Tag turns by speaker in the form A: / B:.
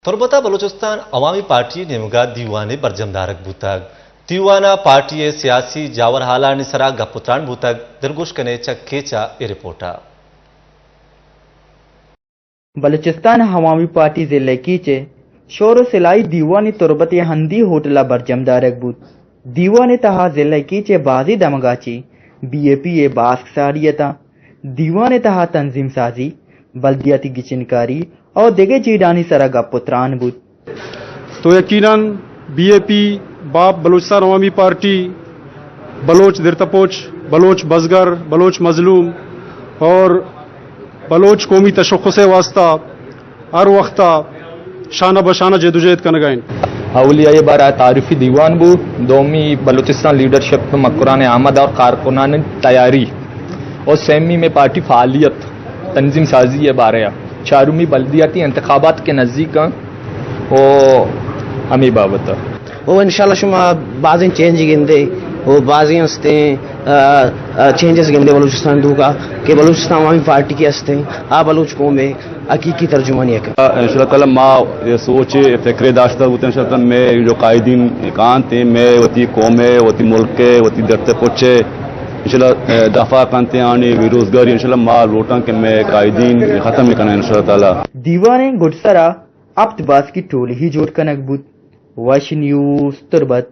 A: تربتا بلوچستان عوامی پارٹی نیمگا دیوانے برجمدارک بوتاگ دیوانا پارٹی سیاسی جاور حالانی سرا گپتران بوتاگ درگوش کنے چکیچا ای رپورٹا
B: بلوچستان عوامی پارٹی ضلع کیچے شور و سلائی دیوانی تربت ہندی ہوٹلا برجمدارک بوت دیوانے تہا ضلع کیچے بازی دمگاچی be a P a bask ساریتا دیوانے تہا تنظیم سازی بلدیاتی گچنکاری اور دیگے چیڈانی سرا گپتران بوت
C: تو یقیناً بی اے پی باپ بلوچستان عوامی پارٹی بلوچ درتپوچ بلوچ بزگر بلوچ مظلوم اور بلوچ قومی تشخص واسطہ ہر وقتہ شانہ بشانہ جدوجہد کنگائن
D: اولیاء بارہ تعریفی دیوان بو دومی بلوچستان لیڈرشپ مکران آمد اور کارکنان تیاری اور سیمی میں پارٹی فعالیت تنظیم سازی ہے بارہ چارمی بلدیاتی انتخابات کے نزدیک وہ ہمیں بابت
E: وہ انشاءاللہ شما بعضیں چینج گندے وہ بعضیں ہستے چینجز گندے بلوچستان دوگا کہ بلوچستان عوامی پارٹی کے ہستے آ بلوچ قوم میں حقیقی ترجمانی ہے
F: انشاءاللہ تعالی ماں یہ سوچے فکر داشتہ ہوتے ہیں انشاءاللہ میں جو قائدین کان تھے میں وتی قوم ہے وتی ملک ہے وتی درتے پوچھے انشاءاللہ دفاع کرتے آنے بیروزگاری انشاءاللہ ماں لوٹاں کہ میں قائدین ختم کرنا انشاءاللہ تعالی
B: دیوانے گڈسرا ابت باس کی ٹولی ہی جوڑ کنک بوت واش نیوز تربت